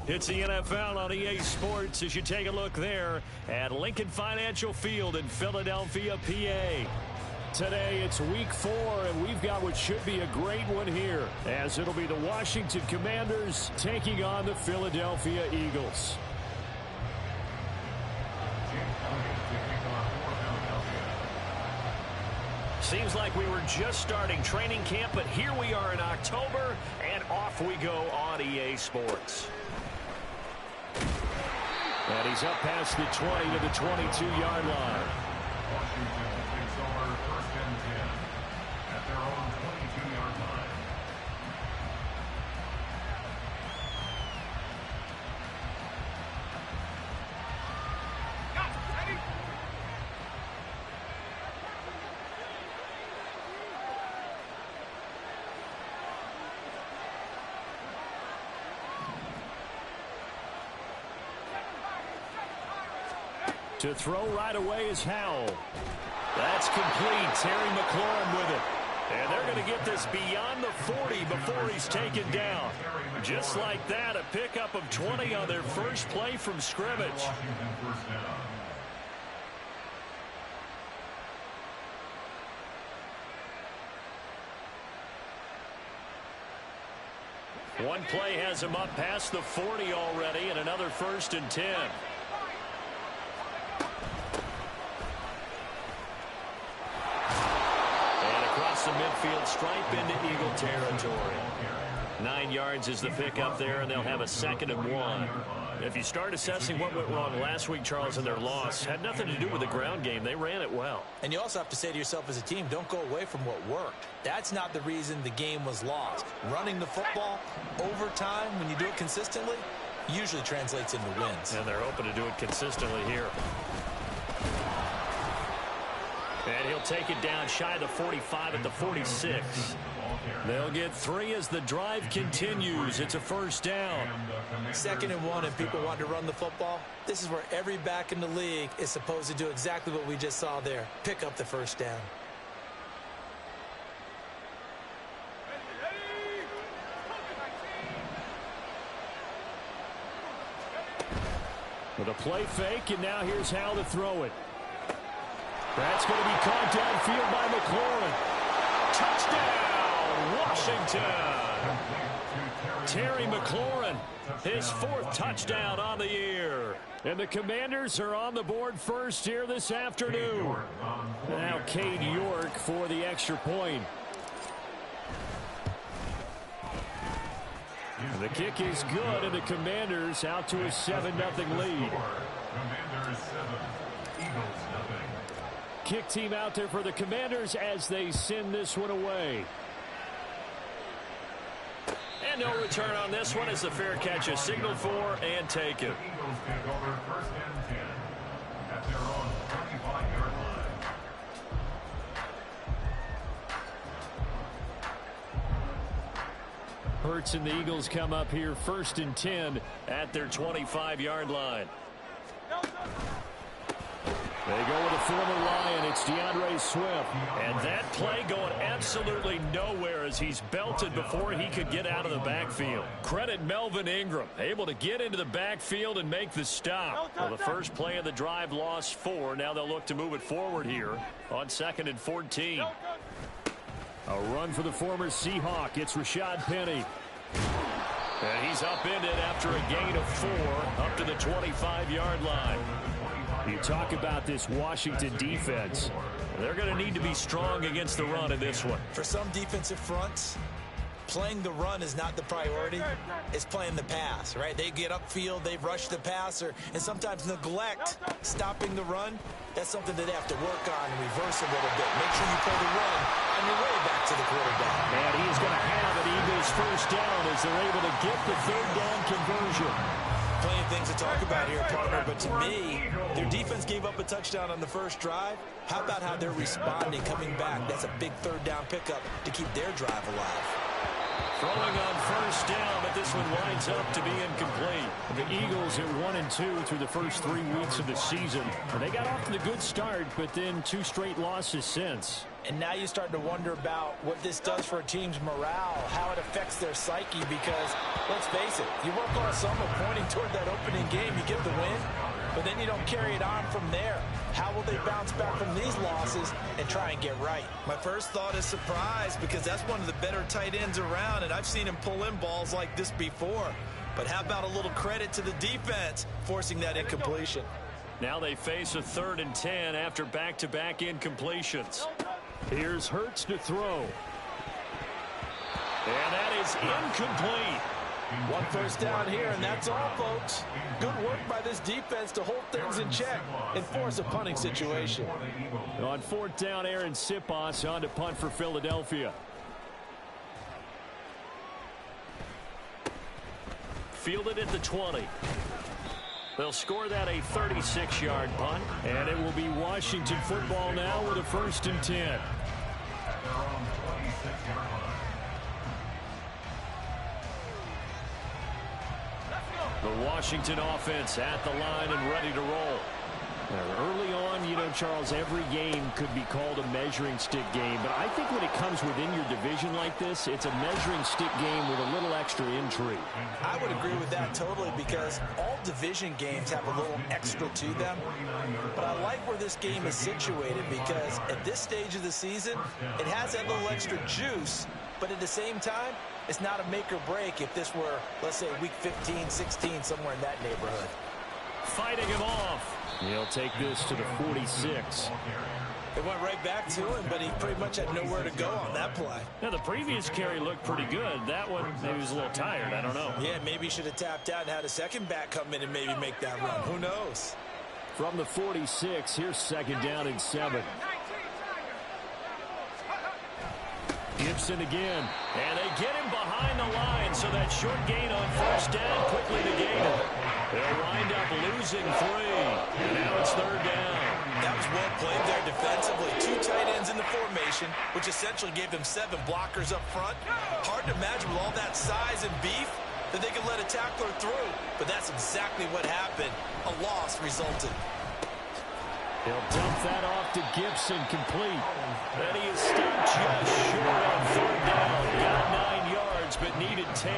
It's the NFL on EA Sports as you take a look there at Lincoln Financial Field in Philadelphia, PA. Today it's week 4, and we've got what should be a great one here, as it'll be the Washington Commanders taking on the Philadelphia Eagles. Seems like we were just starting training camp, but here we are in October, and off we go on EA Sports. And he's up past the 20 to the 22-yard line. Washington takes over first and 10 at their own 22-yard line. To throw right away is Howell. That's complete. Terry McLaurin with it. And they're going to get this beyond the 40 before he's taken down. Just like that, a pickup of 20 on their first play from scrimmage. Washington first down. One play has him up past the 40 already, and another 1st and 10. The midfield stripe into Eagle territory. 9 yards is the pickup there, and they'll have a 2nd and 1. If you start assessing what went wrong last week, Charles, in their loss, had nothing to do with the ground game. They ran it well. And you also have to say to yourself as a team, don't go away from what worked. That's not the reason the game was lost. Running the football over time, when you do it consistently, usually translates into wins. And they're open to do it consistently here. And he'll take it down shy of the 45 at the 46. They'll get 3 as the drive continues. It's a 1st down. 2nd and 1, and people want to run the football. This is where every back in the league is supposed to do exactly what we just saw there. Pick up the 1st down. With a play fake, and now here's how to throw it. That's going to be caught downfield by McLaurin. Touchdown, Washington! Terry McLaurin, his 4th touchdown on the year. And the Commanders are on the board first here this afternoon. Now Cade York for the extra point. And the kick is good, and the Commanders out to a 7-0 lead. Commanders 7, Eagles 0. Kick team out there for the Commanders as they send this one away. And no return on this one as the fair catch is signaled for and taken. The Eagles take over first and 10 at their own 35-yard line. Hurts and the Eagles come up here 1st and 10 at their 25-yard line. They go with a former Lion. It's DeAndre Swift. And that play going absolutely nowhere as he's belted before he could get out of the backfield. Credit Melvin Ingram, able to get into the backfield and make the stop. Well, the first play of the drive lost 4. Now they'll look to move it forward here on 2nd and 14. A run for the former Seahawk. It's Rashad Penny. And he's upended after a gain of 4 up to the 25-yard line. You talk about this Washington defense. They're going to need to be strong against the run in this one. For some defensive fronts, playing the run is not the priority. It's playing the pass, right? They get upfield, they rush the passer, and sometimes neglect stopping the run. That's something that they have to work on and reverse a little bit. Make sure you play the run on your way back to the quarterback. And he's going to have an Eagles 1st down as they're able to get the 3rd down conversion. Plenty of things to talk about here, partner, but to me, their defense gave up a touchdown on the first drive. How about how they're responding, coming back? That's a big 3rd down pickup to keep their drive alive. Throwing on 1st down, but this one winds up to be incomplete. The Eagles at 1-2 through the first 3 weeks of the season. And they got off to the good start, but then 2 straight losses since. And now you start to wonder about what this does for a team's morale, how it affects their psyche, because, let's face it, you work all summer pointing toward that opening game, you get the win, but then you don't carry it on from there. How will they bounce back from these losses and try and get right? My first thought is surprise, because that's one of the better tight ends around, and I've seen him pull in balls like this before. But how about a little credit to the defense forcing that incompletion? Now they face a 3rd and 10 after back-to-back incompletions. Here's Hurts to throw. And that is incomplete. One first down here, and that's all, folks. Good work by this defense to hold things in check and force a punting situation. On 4th down, Aaron Siposs on to punt for Philadelphia. Fielded at the 20. They'll score that a 36-yard punt, and it will be Washington football now with a 1st and 10. The Washington offense at the line and ready to roll. Now, early on, you know, Charles, every game could be called a measuring stick game, but I think when it comes within your division like this, it's a measuring stick game with a little extra intrigue. I would agree with that totally, because all division games have a little extra to them. But I like where this game is situated, because at this stage of the season, it has that little extra juice, but at the same time, it's not a make or break if this were, let's say, week 15, 16, somewhere in that neighborhood. Fighting him off. He'll take this to the 46. It went right back to him, but he pretty much had nowhere to go on that play. Now, the previous carry looked pretty good. That one, maybe he was a little tired. I don't know. Yeah, maybe he should have tapped out and had a second back come in and maybe make that run. Who knows? From the 46, here's 2nd down and 7. Gibson again. And they get him behind the line, so that short gain on 1st down quickly negated. They'll wind up losing 3. And now it's 3rd down. That was well played there defensively. 2 tight ends in the formation, which essentially gave them 7 blockers up front. Hard to imagine with all that size and beef that they could let a tackler through. But that's exactly what happened. A loss resulted. He'll dump that off to Gibson, complete. And he is stopped just short on 3rd down. Got 9 yards, but needed 10.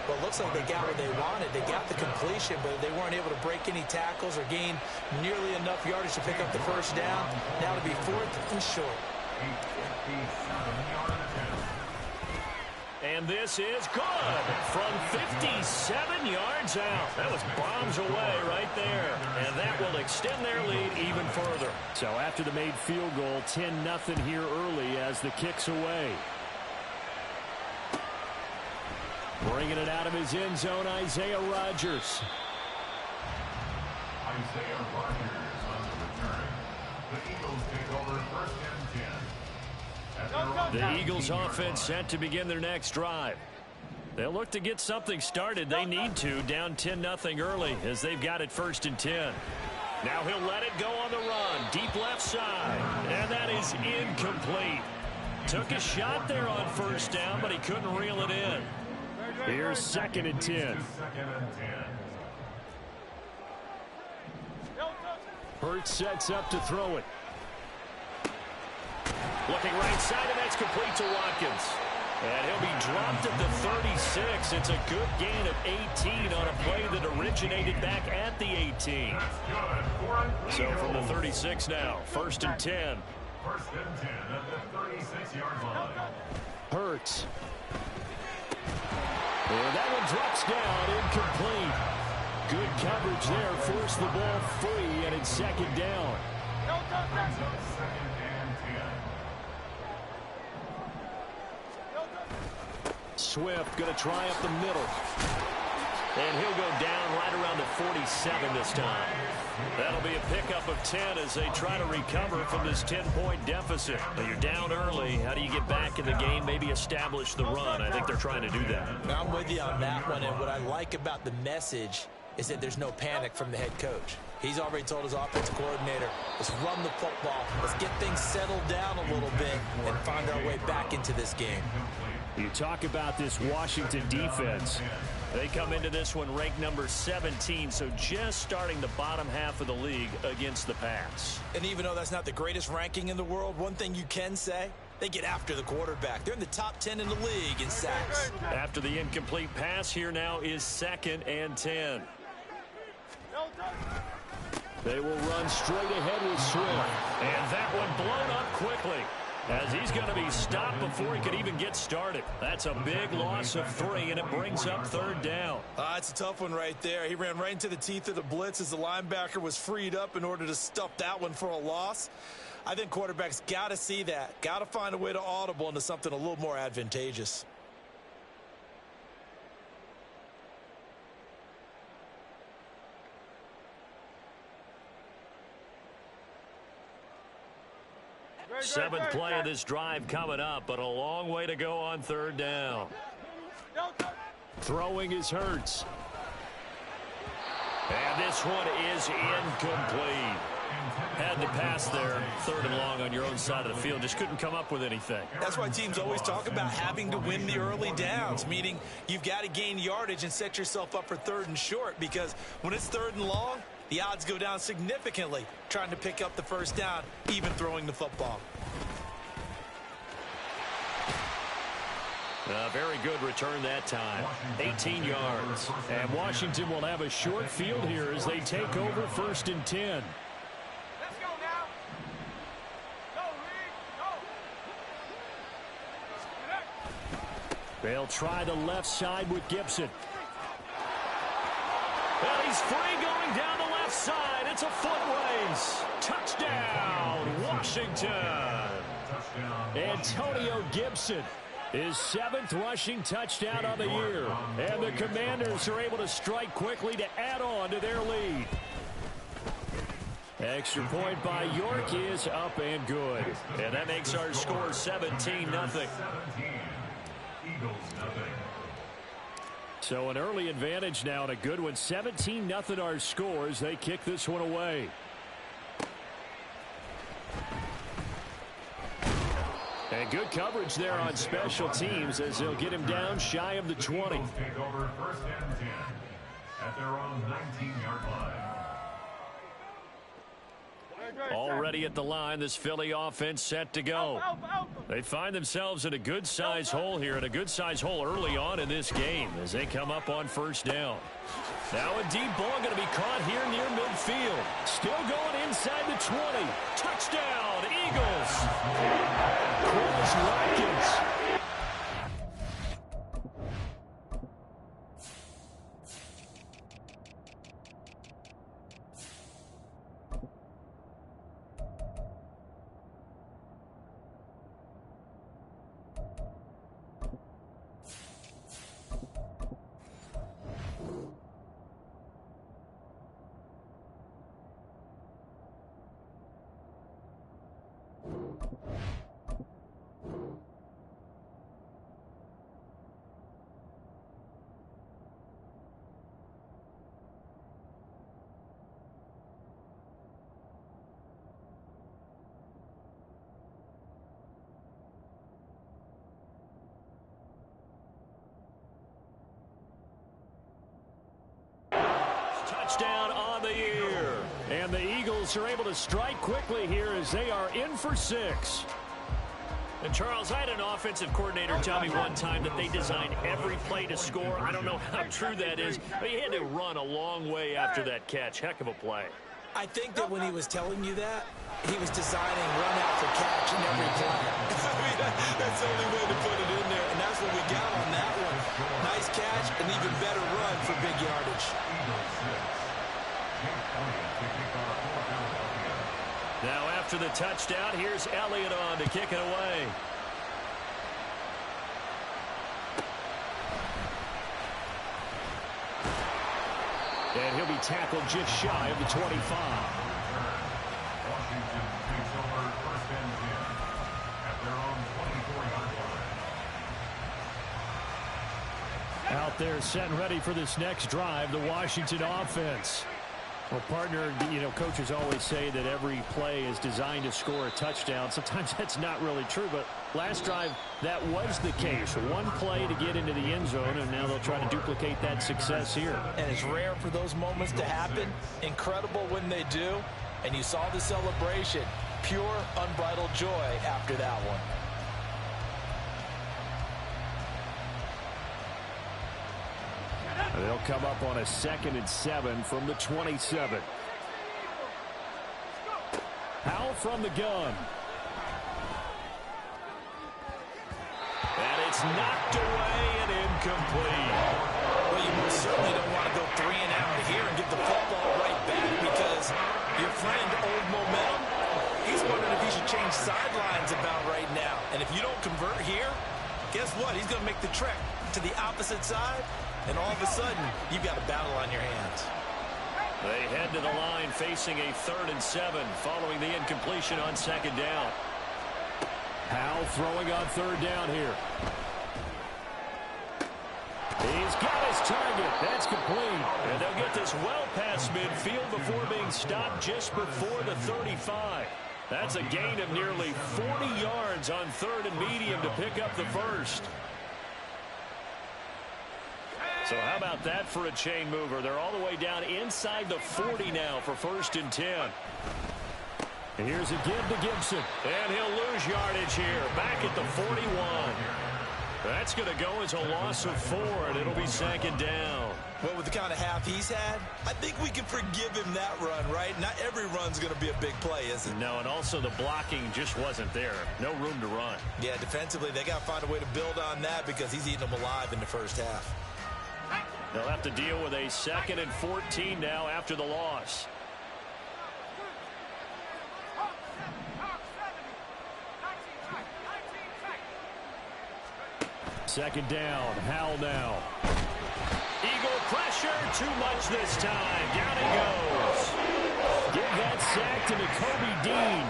Well, it looks like they got what they wanted. They got the completion, but they weren't able to break any tackles or gain nearly enough yardage to pick up the 1st down. Now to be 4th and short. And this is good from 57 yards out. That was bombs away right there. And that will extend their lead even further. So after the made field goal, 10-0 here early as the kick's away. Bringing it out of his end zone, Isaiah Rodgers. Isaiah Rodgers on the return. The Eagles take over 1st and 10. The Eagles offense set to begin their next drive. They'll look to get something started. They need to, down 10-0 early as they've got it 1st and 10. Now he'll let it go on the run. Deep left side. And that is incomplete. Took a shot there on 1st down, but he couldn't reel it in. Here's 2nd and 10. Hurts sets up to throw it. Looking right side, and that's complete to Watkins. And he'll be dropped at the 36. It's a good gain of 18 on a play that originated back at the 18. So from the 36 now, 1st and 10. 1st and 10 at the 36-yard line. Hurts. And that one drops down, incomplete. Good coverage there, forced the ball free, and it's 2nd down. 2nd and 10. Swift going to try up the middle. And he'll go down right around the 47 this time. That'll be a pickup of 10 as they try to recover from this 10-point deficit. But you're down early. How do you get back in the game, maybe establish the run? I think they're trying to do that. I'm with you on that one, and what I like about the message is that there's no panic from the head coach. He's already told his offensive coordinator, let's run the football, let's get things settled down a little bit and find our way back into this game. You talk about this Washington defense. They come into this one ranked number 17, so just starting the bottom half of the league against the pass. And even though that's not the greatest ranking in the world, one thing you can say, they get after the quarterback. They're in the top 10 in the league in sacks. After the incomplete pass, here now is 2nd and 10. They will run straight ahead with Swift. And that one blown up quickly, as he's going to be stopped before he could even get started. That's a big loss of 3, and it brings up 3rd down. It's a tough one right there. He ran right into the teeth of the blitz as the linebacker was freed up in order to stuff that one for a loss. I think quarterbacks got to see that. Got to find a way to audible into something a little more advantageous. Seventh play of this drive coming up, but a long way to go on 3rd down. Throwing is Hurts. And this one is incomplete. Had the pass there, 3rd and long on your own side of the field. Just couldn't come up with anything. That's why teams always talk about having to win the early downs, meaning you've got to gain yardage and set yourself up for 3rd and short, because when it's 3rd and long, the odds go down significantly trying to pick up the 1st down, even throwing the football. A very good return that time. 18 yards. And Washington will have a short field here as they take over 1st and 10. Let's go now. Go, Reed, go. They'll try the left side with Gibson. Well, he's free going down the left side. It's a foot race. Touchdown, Washington. Antonio Gibson, his 7th rushing touchdown of the year. And the Commanders are able to strike quickly to add on to their lead. Extra point by York is up and good. And that makes our score 17-0. Eagles nothing. So an early advantage now and a good one. 17-0 our scores. They kick this one away. And good coverage there on special teams as they'll get him down shy of the 20. Eagles take over 1st and 10 at their own 19-yard line. Already at the line, this Philly offense set to go. They find themselves in a good-sized hole here, and a good-sized hole early on in this game as they come up on 1st down. Now a deep ball going to be caught here near midfield. Still going inside the 20. Touchdown, Eagles. Chris Watkins. Touchdown on the year. And the Eagles are able to strike quickly here as they are in for 6. And Charles, I had an offensive coordinator tell me one time that they design every play to score. I don't know how true that is, but he had to run a long way after that catch. Heck of a play. I think that when he was telling you that, he was designing run after catch in every play. I mean, that's the only way to put it in there, and that's what we got on that one. Nice catch, an even better run for big yardage. Now after the touchdown, here's Elliott on to kick it away. And he'll be tackled just shy of the 25. Washington takes over 1st and 10 at their own 24-yard line. Out there set and ready for this next drive, the Washington offense. Well, partner, coaches always say that every play is designed to score a touchdown. Sometimes that's not really true, but last drive, that was the case. One play to get into the end zone, and now they'll try to duplicate that success here. And it's rare for those moments to happen. Incredible when they do. And you saw the celebration. Pure, unbridled joy after that one. They'll come up on a 2nd and 7 from the 27. Howell from the gun. And it's knocked away and incomplete. Well, you most certainly don't want to go 3 and out here and give the football right back because your friend, Old Momentum, he's wondering if he should change sidelines about right now. And if you don't convert here, guess what? He's going to make the trek to the opposite side. And all of a sudden, you've got a battle on your hands. They head to the line facing a 3rd and 7 following the incompletion on 2nd down. Howell throwing on 3rd down here. He's got his target. That's complete. And they'll get this well past midfield before being stopped just before the 35. That's a gain of nearly 40 yards on 3rd and medium to pick up the first. So how about that for a chain mover? They're all the way down inside the 40 now for 1st and 10. And here's a give to Gibson. And he'll lose yardage here. Back at the 41. That's going to go as a loss of 4, and it'll be 2nd down. Well, with the kind of half he's had, I think we can forgive him that run, right? Not every run's going to be a big play, is it? No, and also the blocking just wasn't there. No room to run. Yeah, defensively, they got to find a way to build on that because he's eating them alive in the first half. They'll have to deal with a 2nd and 14 now after the loss. Second down, Howell now. Eagle pressure, too much this time. Down he goes. Give that sack to Nakobe Dean.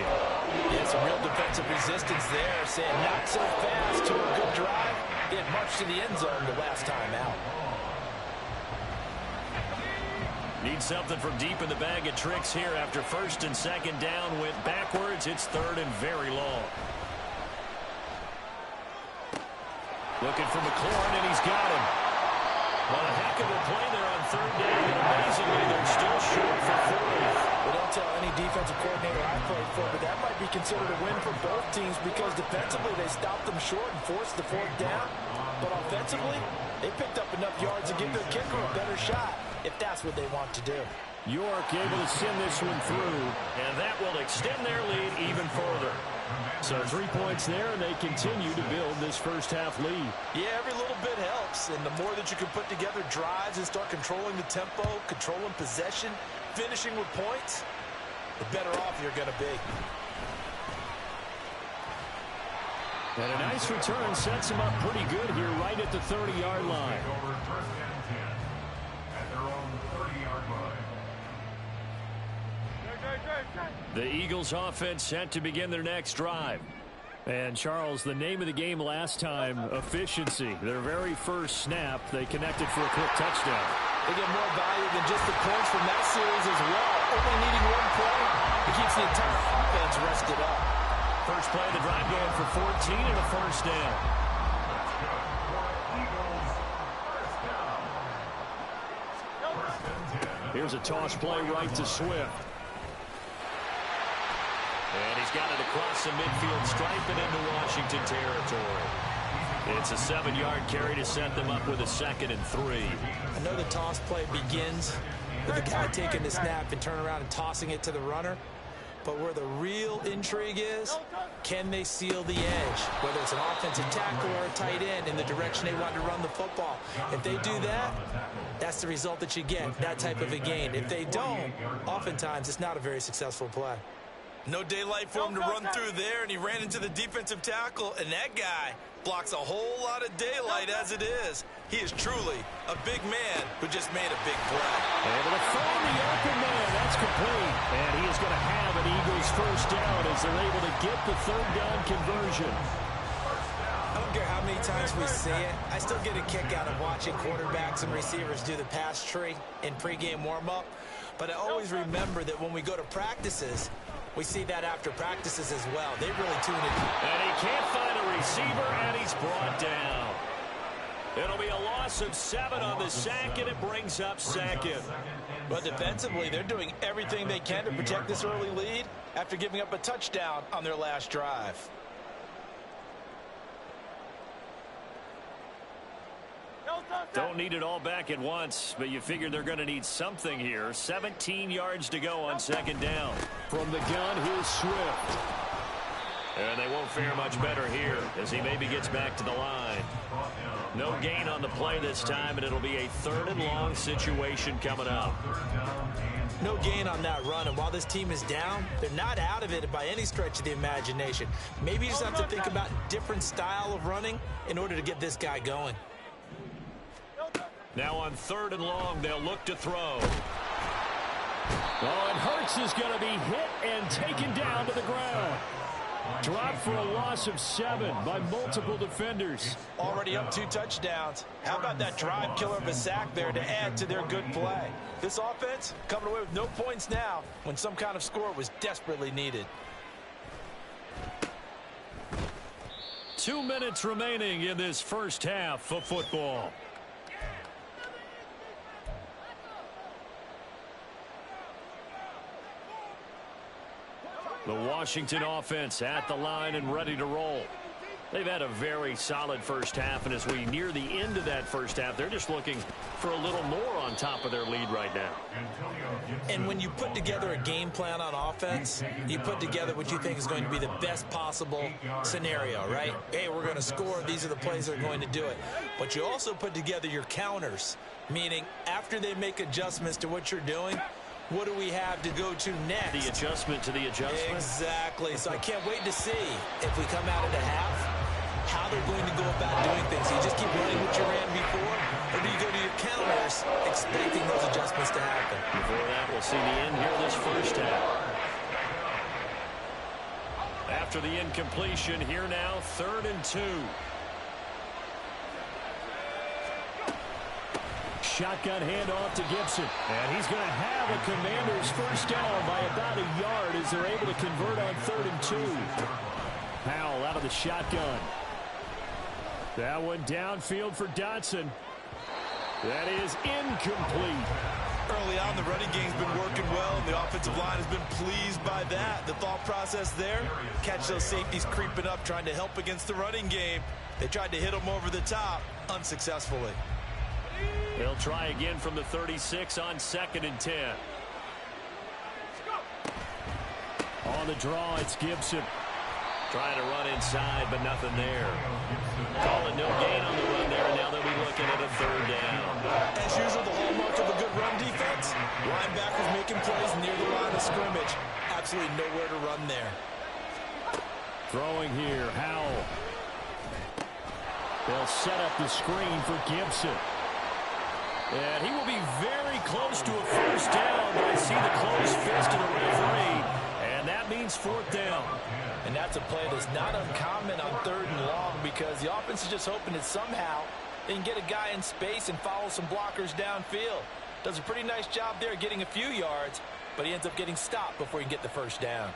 Yeah, some real defensive resistance there, saying not so fast to a good drive. He had marched to the end zone the last time out. Need something from deep in the bag of tricks here after 1st and 2nd down went backwards. It's 3rd and very long. Looking for McLaurin, and he's got him. Well, a heck of a play there on 3rd down, and amazingly, they're still short for 4th. Well, don't tell any defensive coordinator I played for, but that might be considered a win for both teams because defensively they stopped them short and forced the 4th down. But offensively, they picked up enough yards to give their kicker a better shot, if that's what they want to do. York able to send this one through. And that will extend their lead even further. So 3 points there, and they continue to build this first half lead. Yeah, every little bit helps, and the more that you can put together drives and start controlling the tempo, controlling possession, finishing with points, the better off you're going to be. And a nice return sets him up pretty good here right at the 30-yard line. Over 1st and 10 at their own 30-yard line. The Eagles offense set to begin their next drive. And, Charles, the name of the game last time, efficiency. Their very first snap, they connected for a quick touchdown. They get more value than just the points from that series as well. Only needing one play, it keeps the entire offense rested up. First play of the drive going for 14 and a 1st down. Here's a toss play right to Swift. And he's got it across the midfield stripe and into Washington territory. It's a 7-yard carry to set them up with a 2nd and 3. I know the toss play begins with the guy taking the snap and turning around and tossing it to the runner. But where the real intrigue is, can they seal the edge? Whether it's an offensive tackle or a tight end in the direction they want to run the football. If they do that, that's the result that you get, that type of a gain. If they don't, oftentimes it's not a very successful play. No daylight for him to run through there, and he ran into the defensive tackle, and that guy blocks a whole lot of daylight as it is. He is truly a big man who just made a big play. Able to find the open man. That's complete. And he is going to have an Eagles first down as they're able to get the 3rd down conversion. I don't don't care how many times we see it, I still get a kick out of watching quarterbacks and receivers do the pass tree in pregame warm-up. But I always remember that when we go to practices, we see that after practices as well. They really tune it. And he can't find a receiver, and he's brought down. It'll be a loss of 7 on the sack, and it brings up second. But defensively, they're doing everything they can to protect this early lead after giving up a touchdown on their last drive. Don't need it all back at once, but you figure they're going to need something here. 17 yards to go on second down. From the gun, here's Swift. And they won't fare much better here as he maybe gets back to the line. No gain on the play this time, and it'll be a 3rd and long situation coming up. No gain on that run, and while this team is down, they're not out of it by any stretch of the imagination. Maybe you just have to think about different style of running in order to get this guy going. Now on 3rd and long, they'll look to throw. Oh, and Hurts is going to be hit and taken down to the ground. Dropped for a loss of 7 by multiple defenders. Already up 2 touchdowns. How about that drive killer of a sack there to add to their good play? This offense coming away with no points now when some kind of score was desperately needed. 2 minutes remaining in this first half of football. The Washington offense at the line and ready to roll. They've had a very solid first half, and as we near the end of that first half, they're just looking for a little more on top of their lead right now. And when you put together a game plan on offense, you put together what you think is going to be the best possible scenario, right? Hey, we're going to score. These are the plays that are going to do it. But you also put together your counters, meaning after they make adjustments to what you're doing, what do we have to go to next? The adjustment to the adjustment. Exactly. So I can't wait to see if we come out of the half, how they're going to go about doing things. So you just keep running what you ran before, or do you go to your counters expecting those adjustments to happen? Before that, we'll see the end here this first half. After the incompletion, here now, 3rd and 2. Shotgun handoff to Gibson. And he's going to have a Commanders first down by about a yard as they're able to convert on 3rd and 2. Powell out of the shotgun. That one downfield for Dotson. That is incomplete. Early on, the running game's been working well, and the offensive line has been pleased by that. The thought process there, catch those safeties creeping up, trying to help against the running game. They tried to hit them over the top, unsuccessfully. They'll try again from the 36 on 2nd and 10. On the draw, it's Gibson. Trying to run inside, but nothing there. Calling no gain on the run there, and now they'll be looking at a 3rd down. As usual, the hallmark of a good run defense, linebackers making plays near the line of scrimmage. Absolutely nowhere to run there. Throwing here, Howell. They'll set up the screen for Gibson. And he will be very close to a first down, but I see the closed fist of the referee, and that means 4th down. And that's a play that's not uncommon on 3rd and long because the offense is just hoping that somehow they can get a guy in space and follow some blockers downfield. Does a pretty nice job there getting a few yards, but he ends up getting stopped before he can get the first down.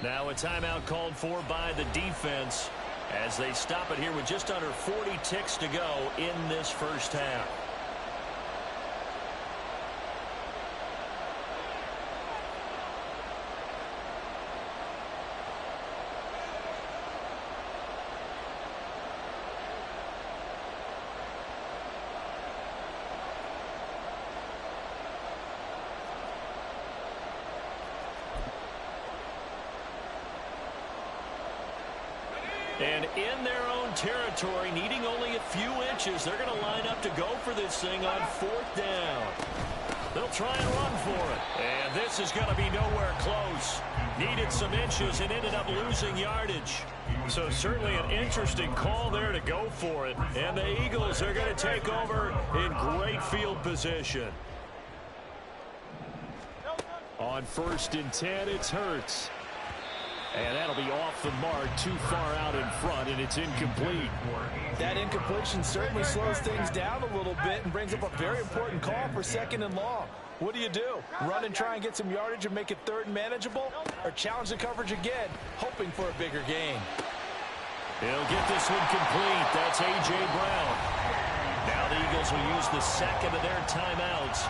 Now a timeout called for by the defense as they stop it here with just under 40 ticks to go in this first half. And in their own territory, needing only a few inches, they're going to line up to go for this thing on 4th down. They'll try and run for it. And this is going to be nowhere close. Needed some inches and ended up losing yardage. So certainly an interesting call there to go for it. And the Eagles are going to take over in great field position. On 1st and 10, it's Hurts. And that'll be off the mark, too far out in front, and it's incomplete. That incompletion certainly slows things down a little bit and brings up a very important call for 2nd and long. What do? Run and try and get some yardage and make it 3rd and manageable? Or challenge the coverage again, hoping for a bigger gain? He'll get this one complete. That's A.J. Brown. Now the Eagles will use the second of their timeouts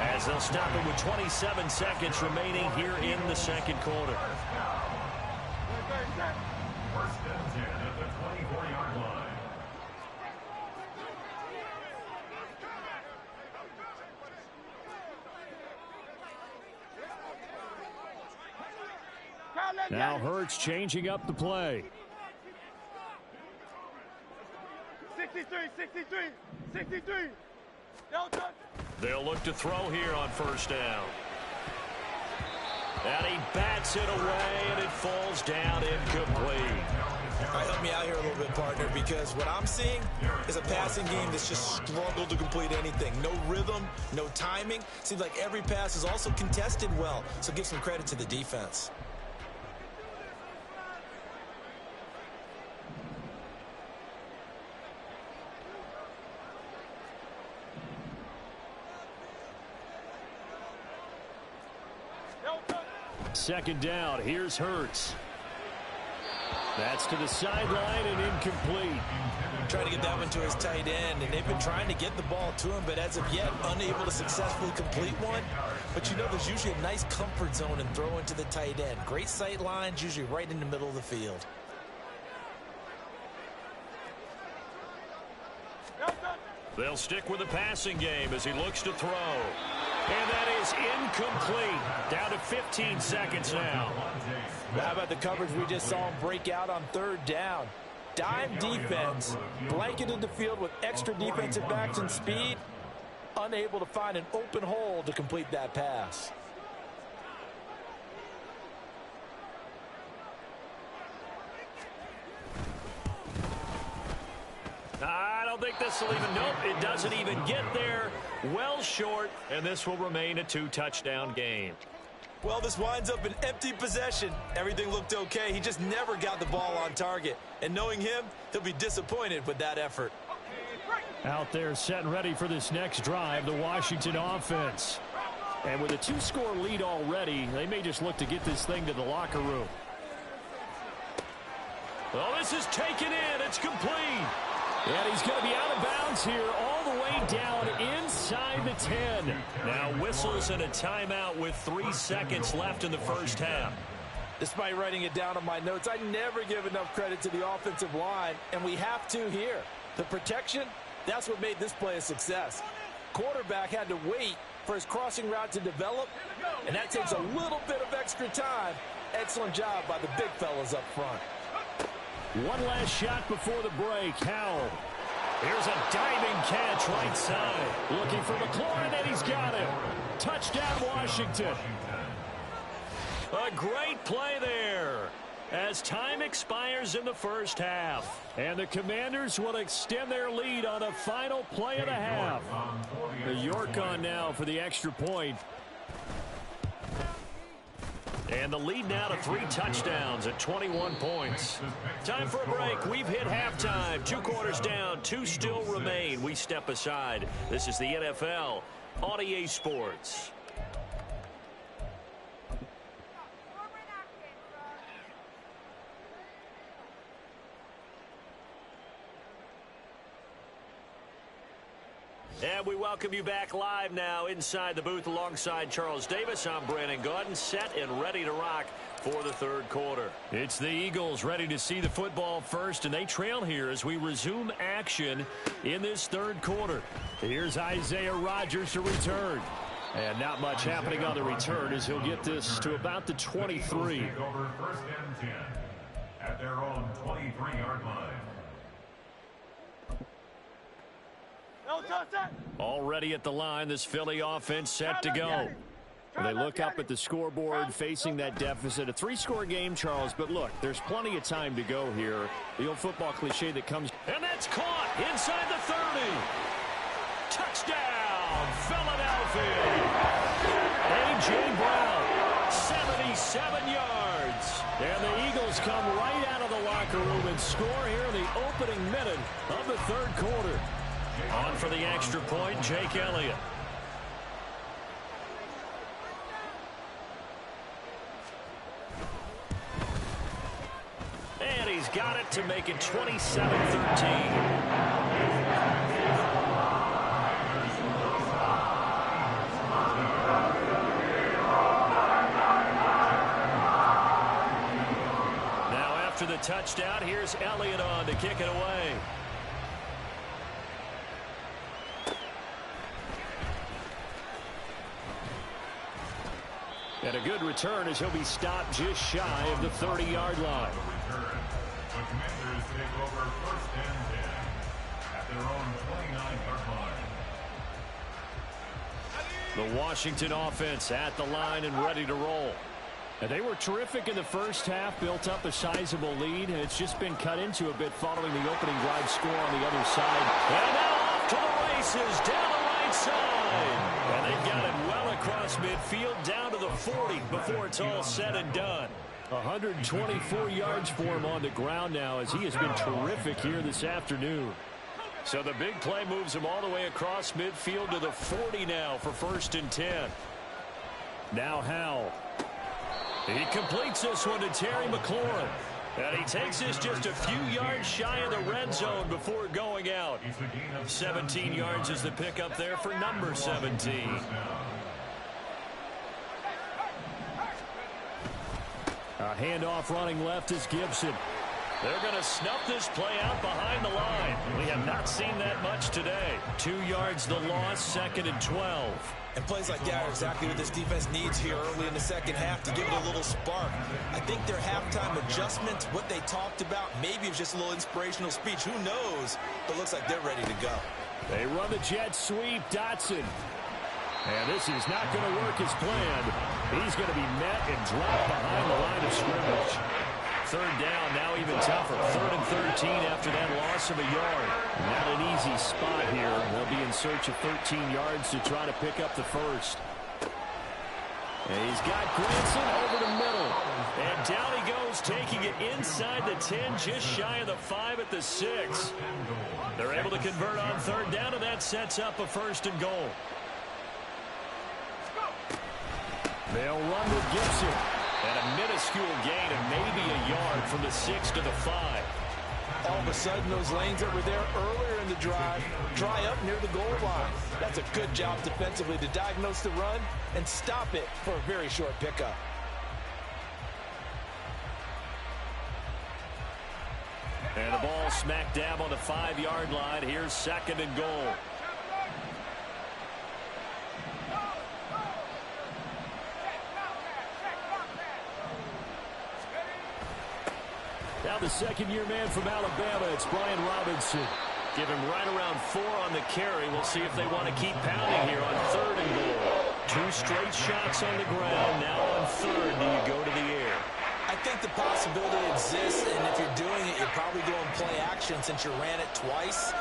as they'll stop it with 27 seconds remaining here in the second quarter. First and 10 at the 24-yard line. Now Hurts changing up the play. 63. They'll look to throw here on first down. And he bats it away, and it falls down incomplete. All right, help me out here a little bit, partner, because what I'm seeing is a passing game that's just struggled to complete anything. No rhythm, no timing. Seems like every pass is also contested well, so give some credit to the defense. Second down. Here's Hurts. That's to the sideline and incomplete. Trying to get that one to his tight end, and they've been trying to get the ball to him, but as of yet, unable to successfully complete one. But you know, there's usually a nice comfort zone in throwing to the tight end. Great sight lines, usually right in the middle of the field. They'll stick with the passing game as he looks to throw. And that is incomplete. Down to 15 seconds now. How about the coverage we just saw him break out on 3rd down? Dime defense, blanketed the field with extra defensive backs and speed, unable to find an open hole to complete that pass. I don't think this will even, nope, it doesn't even get there. Well short, and this will remain a 2-touchdown game. Well, this winds up an empty possession. Everything looked okay. He just never got the ball on target. And knowing him, he'll be disappointed with that effort. Out there set and ready for this next drive, the Washington offense. And with a 2-score lead already, they may just look to get this thing to the locker room. Oh, this is taken in. It's complete. And he's going to be out of bounds here all the way down inside the 10. Now whistles and a timeout with 3 seconds left in the first half. Despite writing it down on my notes, I never give enough credit to the offensive line, and we have to here. The protection, that's what made this play a success. Quarterback had to wait for his crossing route to develop, and that takes a little bit of extra time. Excellent job by the big fellas up front. One last shot before the break. Howell. Here's a diving catch right side. Looking for McLaurin, and he's got it. Touchdown, Washington. A great play there as time expires in the first half. And the Commanders will extend their lead on the final play of the half. The York on now for the extra point. And the lead now to 3 touchdowns at 21 points. Time for a break. We've hit halftime. 2 quarters down. 2 still remain. We step aside. This is the NFL on EA Sports. And we welcome you back live now inside the booth alongside Charles Davis. I'm Brandon Gaudin, set and ready to rock for the third quarter. It's the Eagles ready to see the football first, and they trail here as we resume action in this third quarter. Here's Isaiah Rodgers to return. And not much happening on the return as he'll get this to about the 23. Over first and 10 at their own 23-yard line. Already at the line, this Philly offense set to go. They look up at the scoreboard facing that deficit. A 3-score game, Charles, but look, there's plenty of time to go here. The old football cliche that comes. And that's caught inside the 30. Touchdown, Philadelphia. A.J. Brown, 47 yards. And the Eagles come right out of the locker room and score here in the opening minute of the third quarter. On for the extra point, Jake Elliott. And he's got it to make it 27-13. After the touchdown, here's Elliott on to kick it away. And a good return as he'll be stopped just shy of the 30-yard line. The Commanders take over 1st and 10 at their own 29-yard line. The Washington offense at the line and ready to roll. And they were terrific in the first half, built up a sizable lead, and it's just been cut into a bit following the opening drive score on the other side. And now off to the races, down the right side. And they've got it well across midfield, down to the 40 before it's all said and done. 124 yards for him on the ground now as he has been terrific here this afternoon. So the big play moves him all the way across midfield to the 40 now for 1st and 10. Now Howell. He completes this one to Terry McLaurin. And he takes this just a few yards shy of the red zone before going out. 17 yards is the pickup there for number 17. A handoff running left is Gibson. They're going to snuff this play out behind the line. We have not seen that much today. 2 yards the loss, 2nd and 12. And plays like that are exactly what this defense needs here early in the second half to give it a little spark. I think their halftime adjustments, what they talked about, maybe it was just a little inspirational speech. Who knows? But it looks like they're ready to go. They run the jet sweep. Dotson. And this is not going to work as planned. He's going to be met and dropped behind the line of scrimmage. 3rd down, now even tougher. 3rd and 13 after that loss of a yard. Not an easy spot here. They'll be in search of 13 yards to try to pick up the first. And he's got Granson over the middle. And down he goes, taking it inside the 10, just shy of the 5 at the 6. They're able to convert on 3rd down, and that sets up a 1st and goal. They'll run with Gibson. And a minuscule gain of maybe a yard from the 6 to the 5. All of a sudden, those lanes that were there earlier in the drive dry up near the goal line. That's a good job defensively to diagnose the run and stop it for a very short pickup. And the ball smack dab on the 5-yard line. Here's 2nd and goal. Now the second-year man from Alabama, it's Brian Robinson. Give him right around 4 on the carry. We'll see if they want to keep pounding here on 3rd and goal. 2 straight shots on the ground. Now on 3rd, do you go to the air? I think the possibility exists, and if you're doing it, you're probably going play action since you ran it twice.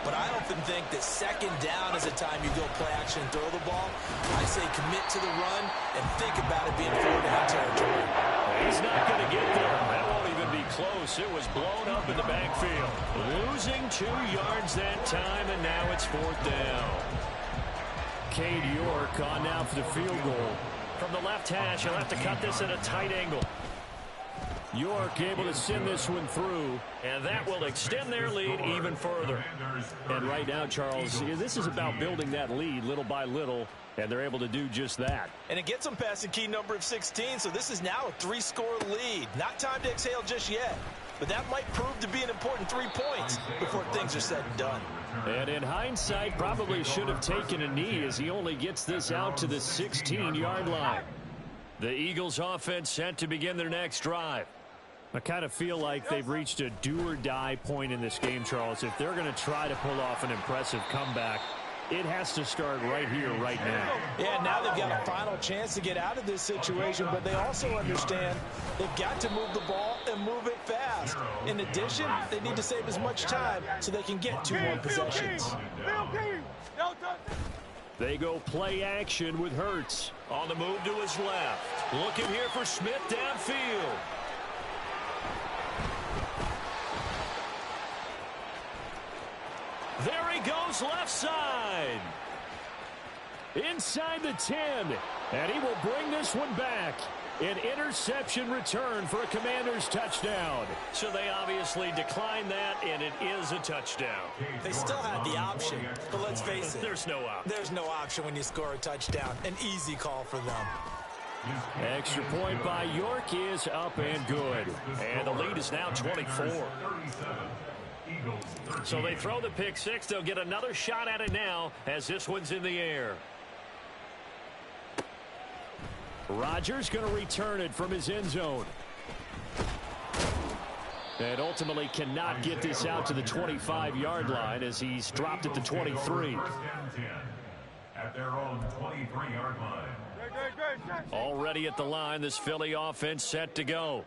But I often think that 2nd down is a time you go play action and throw the ball. I say commit to the run and think about it being 4-down territory. He's not going to get there. That won't even be close. It was blown up in the backfield. Losing 2 yards that time, and now it's 4th down. Cade York on now for the field goal. From the left hash, he'll have to cut this at a tight angle. York able to send this one through, and that will extend their lead even further. And right now, Charles, this is about building that lead little by little, and they're able to do just that. And it gets them past the key number of 16, so this is now a 3-score lead. Not time to exhale just yet, but that might prove to be an important 3 points before things are said and done. And in hindsight, probably should have taken a knee as he only gets this out to the 16-yard line. The Eagles offense set to begin their next drive. I kind of feel like they've reached a do-or-die point in this game, Charles. If they're going to try to pull off an impressive comeback, it has to start right here, right now. Yeah, now they've got a final chance to get out of this situation, but they also understand they've got to move the ball and move it fast. In addition, they need to save as much time so they can get 2 more possessions. They go play action with Hurts. On the move to his left. Looking here for Smith downfield. There he goes left side. Inside the 10. And he will bring this one back. An interception return for a Commanders touchdown. So they obviously declined that, and it is a touchdown. They still had the option, but let's face it. There's no option. There's no option when you score a touchdown. An easy call for them. Extra point by York is up and good. And the lead is now 24. So they throw the pick six. They'll get another shot at it now as this one's in the air. Rodgers going to return it from his end zone. And ultimately cannot get this out to the 25-yard line as he's dropped at the 23. At their own 23-yard line. Already at the line, this Philly offense set to go.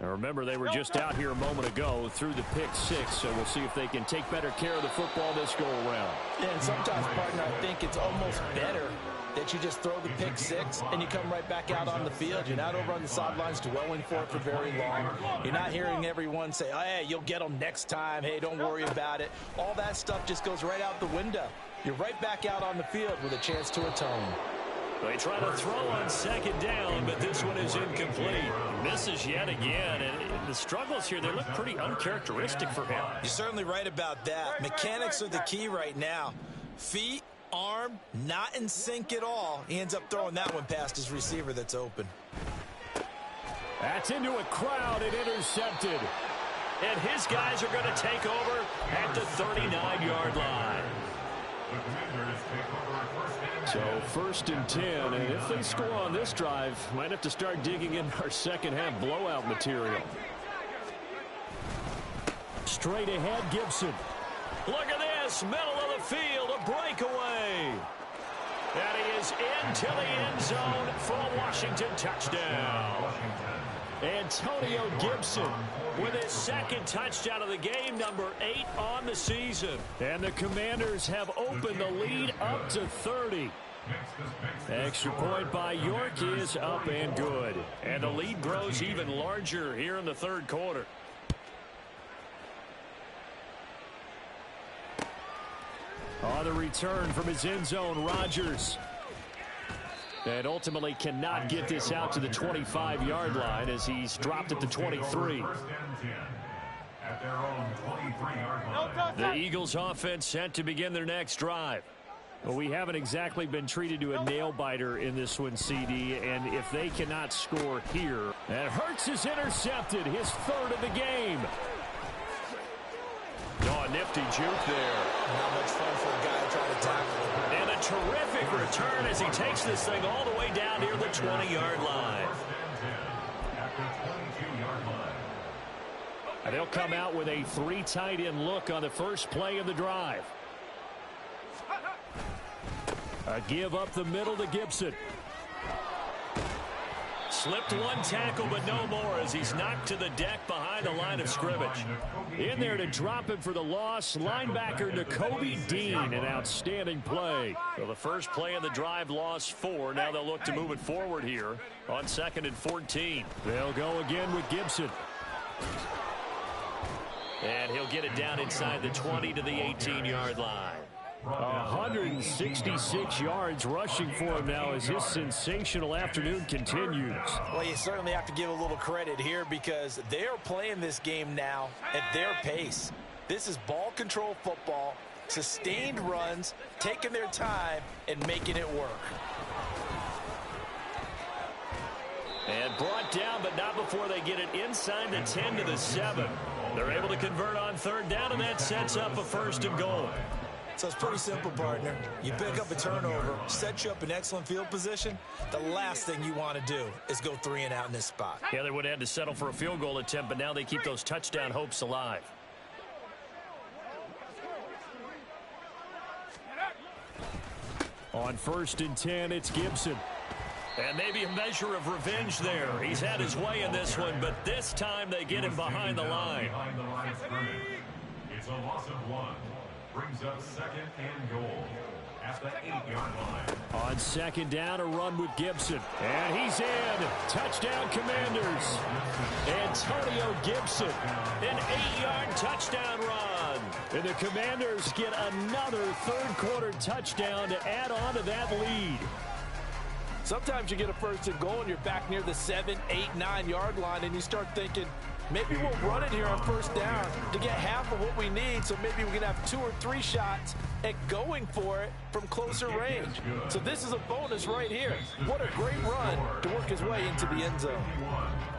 Now remember, they were just out here a moment ago through the pick six, so we'll see if they can take better care of the football this go-around. Yeah, and sometimes, partner, I think it's almost better that you just throw the pick six and you come right back out on the field. You're not over on the sidelines dwelling for it for very long. You're not hearing everyone say, oh, hey, you'll get them next time. Hey, don't worry about it. All that stuff just goes right out the window. You're right back out on the field with a chance to atone. They try to throw on second down, but this one is incomplete. Misses yet again, and the struggles here, they look pretty uncharacteristic for him. You're certainly right about that. Mechanics are the key right now. Feet, arm, not in sync at all. He ends up throwing that one past his receiver that's open. That's into a crowd and intercepted. And his guys are going to take over at the 39-yard line. The Commanders take over first and So 1st and 10, and if they score on this drive, might have to start digging in our second half blowout material. Straight ahead, Gibson. Look at this, middle of the field, a breakaway. And he is into the end zone for a Washington touchdown. Antonio Gibson with his second touchdown of the game, number 8 on the season. And the Commanders have opened the lead up to 30. Extra point by York is up and good. And the lead grows even larger here in the third quarter. On the return from his end zone, Rodgers. And ultimately cannot get this out to the 25-yard line as he's dropped at the 23. first and 10. At their own 23-yard line. The Eagles offense set to begin their next drive. Well, we haven't exactly been treated to a nail-biter in this one, CD, and if they cannot score here, and Hurts is intercepted, his third of the game. Oh, a nifty juke there. Not much fun for a guy trying to tackle him. And a terrific return as he takes this thing all the way down near the 20-yard line. At the 22-yard line. And they'll come out with a 3 tight end look on the first play of the drive. A give up the middle to Gibson. Slipped one tackle, but no more as he's knocked to the deck behind the line of scrimmage. In there to drop him for the loss, linebacker Nakobe Dean, an outstanding play. So the first play of the drive lost 4. Now they'll look to move it forward here on 2nd and 14. They'll go again with Gibson. And he'll get it down inside the 20 to the 18-yard line. 166 yards rushing for him now as his sensational afternoon continues. Well, you certainly have to give a little credit here because they're playing this game now at their pace. This is ball control football, sustained runs, taking their time, and making it work. And brought down, but not before they get it inside the 10 to the 7. They're able to convert on 3rd down, and that sets up a 1st and goal. So it's pretty simple, partner. You pick up a turnover, set you up in excellent field position. The last thing you want to do is go 3 and out in this spot. Yeah, they would have had to settle for a field goal attempt, but now they keep those touchdown hopes alive. On 1st and 10, it's Gibson. And maybe a measure of revenge there. He's had his way in this one, but this time they get him behind the line. Behind the line of scrimmage. It's a loss of 1. Brings up 2nd and goal. at the 8-yard line. On second down, a run with Gibson. And he's in. Touchdown, Commanders. Antonio Gibson, an 8-yard touchdown run. And the Commanders get another third-quarter touchdown to add on to that lead. Sometimes you get a first and goal and you're back near the 7, 8, 9-yard line, and you start thinking, maybe we'll run it here on first down to get half of what we need, so maybe we can have 2 or 3 shots at going for it from closer range. So this is a bonus right here. What a great run to work his way into the end zone.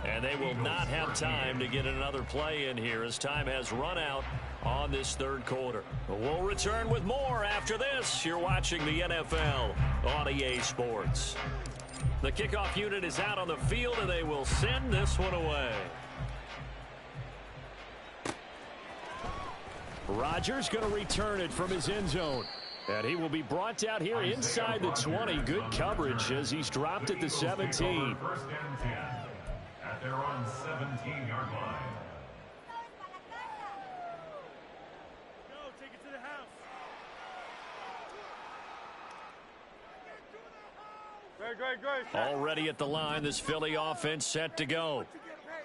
And they will not have time to get another play in here as time has run out on this third quarter. We'll return with more after this. You're watching the NFL on EA Sports. The kickoff unit is out on the field, and they will send this one away. Rodgers going to return it from his end zone. And he will be brought out here inside the 20. Good coverage as he's dropped at the 17. First and 10 at their own 17-yard line. Take it to the house. Great. Already at the line, this Philly offense set to go.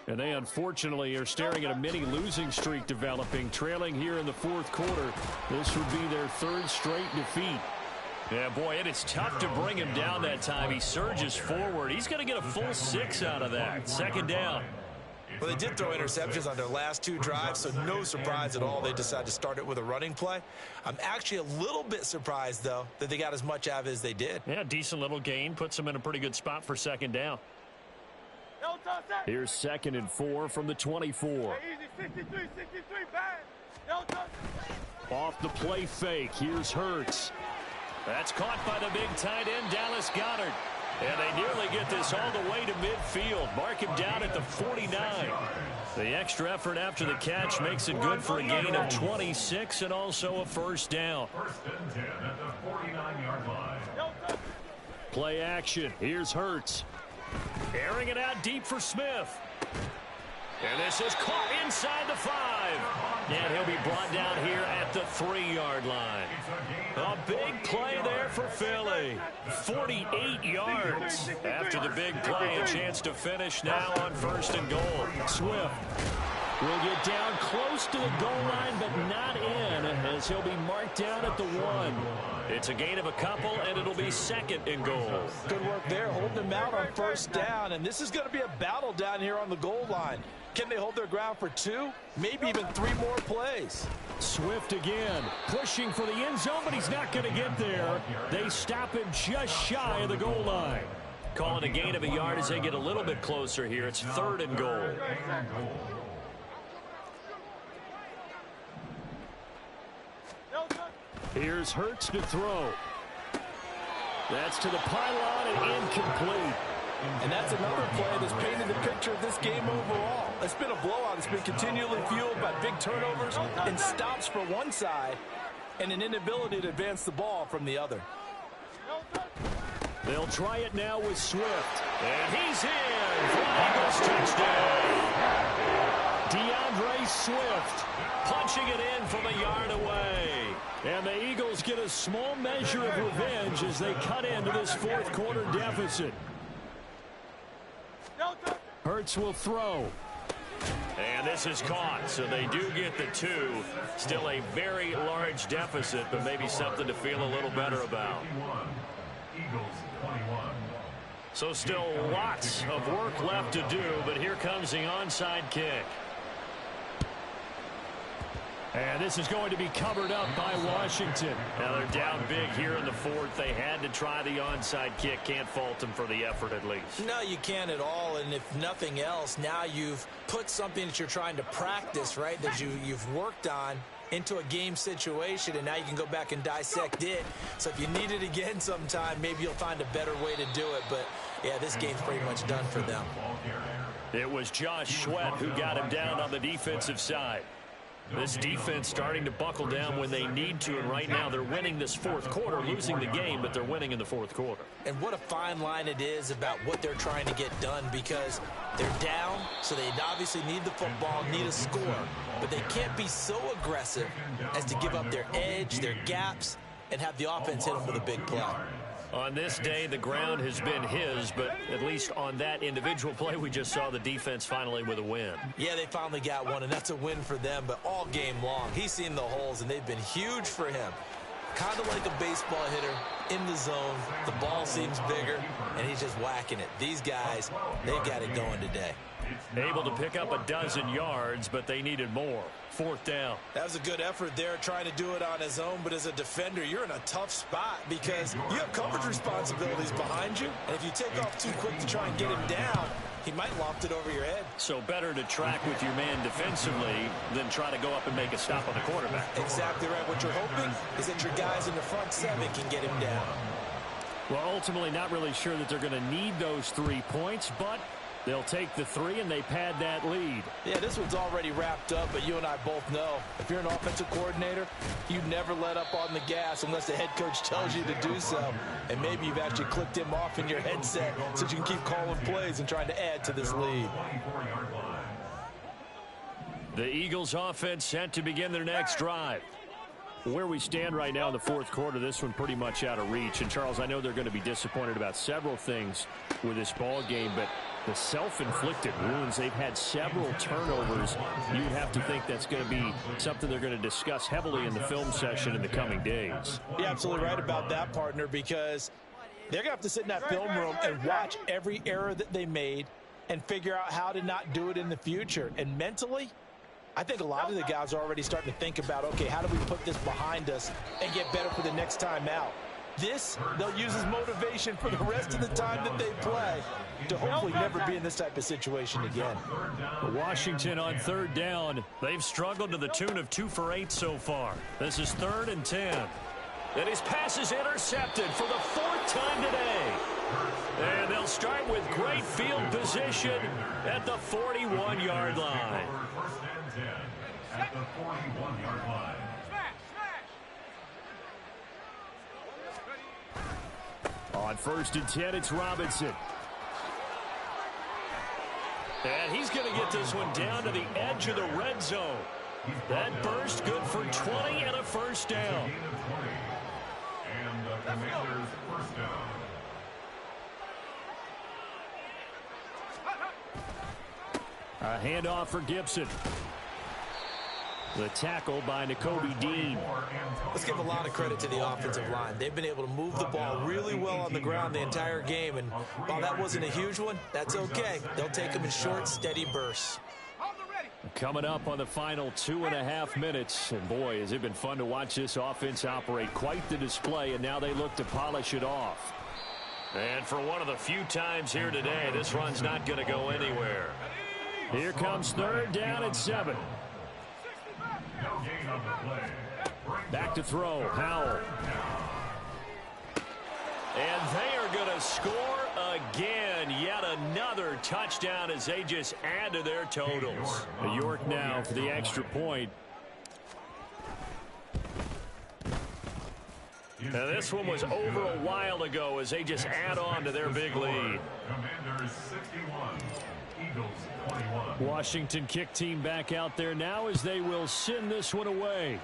And they unfortunately are staring at a mini losing streak developing, trailing here in the fourth quarter. This would be their third straight defeat. Yeah, boy, it is tough to bring him down that time. He surges forward. He's going to get a full 6 out of that. Second down. Well, they did throw interceptions on their last 2 drives, so no surprise at all they decided to start it with a running play. I'm actually a little bit surprised, though, that they got as much out of it as they did. Yeah, decent little gain. Puts them in a pretty good spot for second down. Here's 2nd and 4 from the 24. Easy, 63, bang. Off the play fake, here's Hurts. That's caught by the big tight end, Dallas Goedert. And they nearly get this all the way to midfield. Mark him down at the 49. The extra effort after the catch makes it good for a gain of 26 and also a first down. First and 10 at the 49-yard line. Play action, here's Hurts. Airing it out deep for Smith. And this is caught inside the 5. And he'll be brought down here at the 3-yard line. A big play there for Philly. 48 yards. After the big play, a chance to finish now on first and goal. Swift will get down close to the goal line, but not in, as he'll be marked down at the 1. It's a gain of a couple, and it'll be second and goal. Good work there, holding them out on first down, and this is going to be a battle down here on the goal line. Can they hold their ground for 2, maybe even 3 more plays? Swift again, pushing for the end zone, but he's not going to get there. They stop him just shy of the goal line. Call it a gain of a yard as they get a little bit closer here. It's third and goal. Here's Hurts to throw. That's to the pylon and incomplete. And that's another play that's painted the picture of this game overall. It's been a blowout. It's been continually fueled by big turnovers and stops for one side and an inability to advance the ball from the other. They'll try it now with Swift. And he's in for an Eagles touchdown. DeAndre Swift Punching it in from a yard away. And the Eagles get a small measure of revenge as they cut into this fourth quarter deficit. Hurts will throw. And this is caught, so they do get the 2. Still a very large deficit, but maybe something to feel a little better about. Eagles 21. So still lots of work left to do, but here comes the onside kick. And this is going to be covered up by Washington. Now they're down big here in the fourth. They had to try the onside kick. Can't fault them for the effort at least. No, you can't at all. And if nothing else, now you've put something that you're trying to practice, right, that you've worked on into a game situation, and now you can go back and dissect it. So if you need it again sometime, maybe you'll find a better way to do it. But, yeah, this game's pretty much done for them. It was Josh Sweat who got him down on the defensive side. This defense starting to buckle down when they need to, and right now they're winning this fourth quarter, losing the game, but they're winning in the fourth quarter. And what a fine line it is about what they're trying to get done, because they're down, so they obviously need the football, need a score, but they can't be so aggressive as to give up their edge, their gaps, and have the offense hit him with a big play. On this day, the ground has been his, but at least on that individual play, we just saw the defense finally with a win. Yeah, they finally got one, and that's a win for them, but all game long, he's seen the holes, and they've been huge for him. Kind of like a baseball hitter in the zone. The ball seems bigger, and he's just whacking it. These guys, they've got it going today. Able to pick up a dozen yards, but they needed more. 4th down. That was a good effort there, trying to do it on his own, but as a defender, you're in a tough spot because you have coverage responsibilities behind you, and if you take off too quick to try and get him down, he might loft it over your head. So better to track with your man defensively than try to go up and make a stop on the quarterback. Exactly right. What you're hoping is that your guys in the front 7 can get him down. Well, ultimately not really sure that they're going to need those 3 points, but they'll take the 3 and they pad that lead. Yeah, this one's already wrapped up, but you and I both know if you're an offensive coordinator, you never let up on the gas unless the head coach tells you to do so. And maybe you've actually clicked him off in your headset so you can keep calling plays and trying to add to this lead. The Eagles offense set to begin their next drive. Where we stand right now in the 4th quarter, this one pretty much out of reach. And, Charles, I know they're going to be disappointed about several things with this ball game, but the self-inflicted wounds, they've had several turnovers. You would have to think that's going to be something they're going to discuss heavily in the film session in the coming days. You're absolutely right about that, partner, because they're going to have to sit in that film room and watch every error that they made and figure out how to not do it in the future. And mentally, I think a lot of the guys are already starting to think about, okay, how do we put this behind us and get better for the next time out? This, they'll use as motivation for the rest of the time that they play to hopefully never be in this type of situation again. Washington on 3rd down. They've struggled to the tune of 2 for 8 so far. This is 3rd and 10. And his pass is intercepted for the 4th time today. And they'll start with great field position at the 41-yard line. At the 41-yard line. On 1st and 10, it's Robinson. And he's going to get this one down to the edge of the red zone. That burst good for 20 and a 1st down. And the Commanders' 1st down. A handoff for Gibson. The tackle by Nakobe Dean. Let's give a lot of credit to the offensive line. They've been able to move the ball really well on the ground the entire game, and while that wasn't a huge one, that's okay. They'll take them in short, steady bursts. Coming up on the final 2.5 minutes, and boy, has it been fun to watch this offense operate. Quite the display, and now they look to polish it off. And for one of the few times here today, this run's not going to go anywhere. Here comes 3rd down and 7. Back to throw, Howell. And they are going to score again. Yet another touchdown as they just add to their totals. York now for the extra point. Now this one was over a while ago as they just add on to their big lead. Commanders 61, Eagles 21. Washington kick team back out there now as they will send this one away.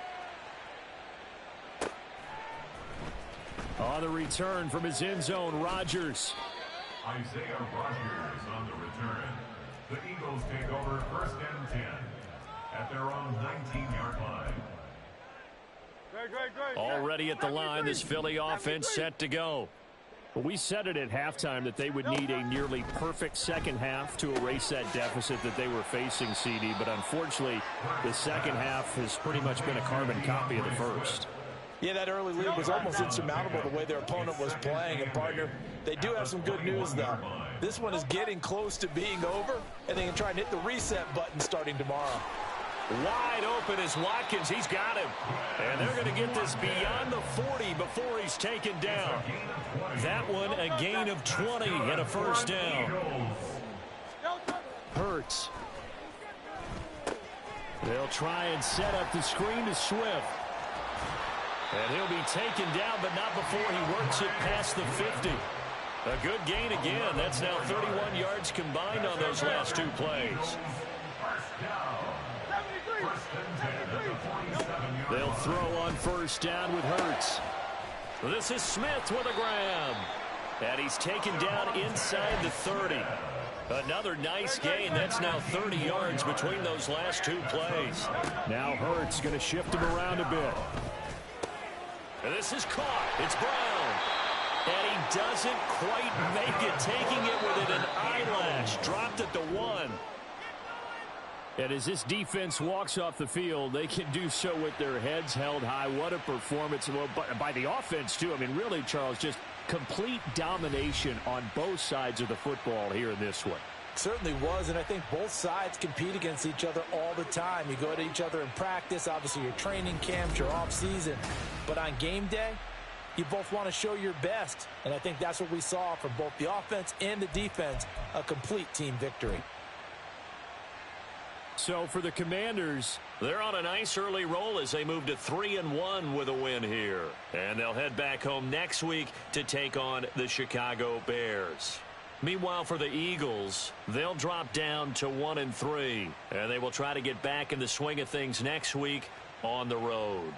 On the return from his end zone, Rodgers. Isaiah Rodgers on the return. The Eagles take over 1st and 10 at their own 19-yard line. Already at the line, this Philly offense set to go. Well, we said it at halftime that they would need a nearly perfect second half to erase that deficit that they were facing, CD. But unfortunately, the second half has pretty much been a carbon copy of the first. Yeah, that early lead was almost insurmountable the way their opponent was playing. And, partner, they do have some good news, though. This one is getting close to being over, and they can try and hit the reset button starting tomorrow. Wide open is Watkins. He's got him. And they're going to get this beyond the 40 before he's taken down. That one a gain of 20 and a 1st down. Hurts. They'll try and set up the screen to Swift. And he'll be taken down, but not before he works it past the 50. A good gain again. That's now 31 yards combined on those last 2 plays. They'll throw on 1st down with Hurts. This is Smith with a grab. And he's taken down inside the 30. Another nice gain. That's now 30 yards between those last two plays. Now Hurts going to shift him around a bit. And this is caught. It's Brown. And he doesn't quite make it, taking it within an eyelash. Dropped at the 1. And as this defense walks off the field, they can do so with their heads held high. What a performance by the offense, too. I mean, really, Charles, just complete domination on both sides of the football here in this one. Certainly was, and I think both sides compete against each other all the time. You go at each other in practice, obviously your training camps, your off-season. But on game day, you both want to show your best. And I think that's what we saw from both the offense and the defense, a complete team victory. So for the Commanders, they're on a nice early roll as they move to 3-1 with a win here. And they'll head back home next week to take on the Chicago Bears. Meanwhile, for the Eagles, they'll drop down to 1-3. And they will try to get back in the swing of things next week on the road.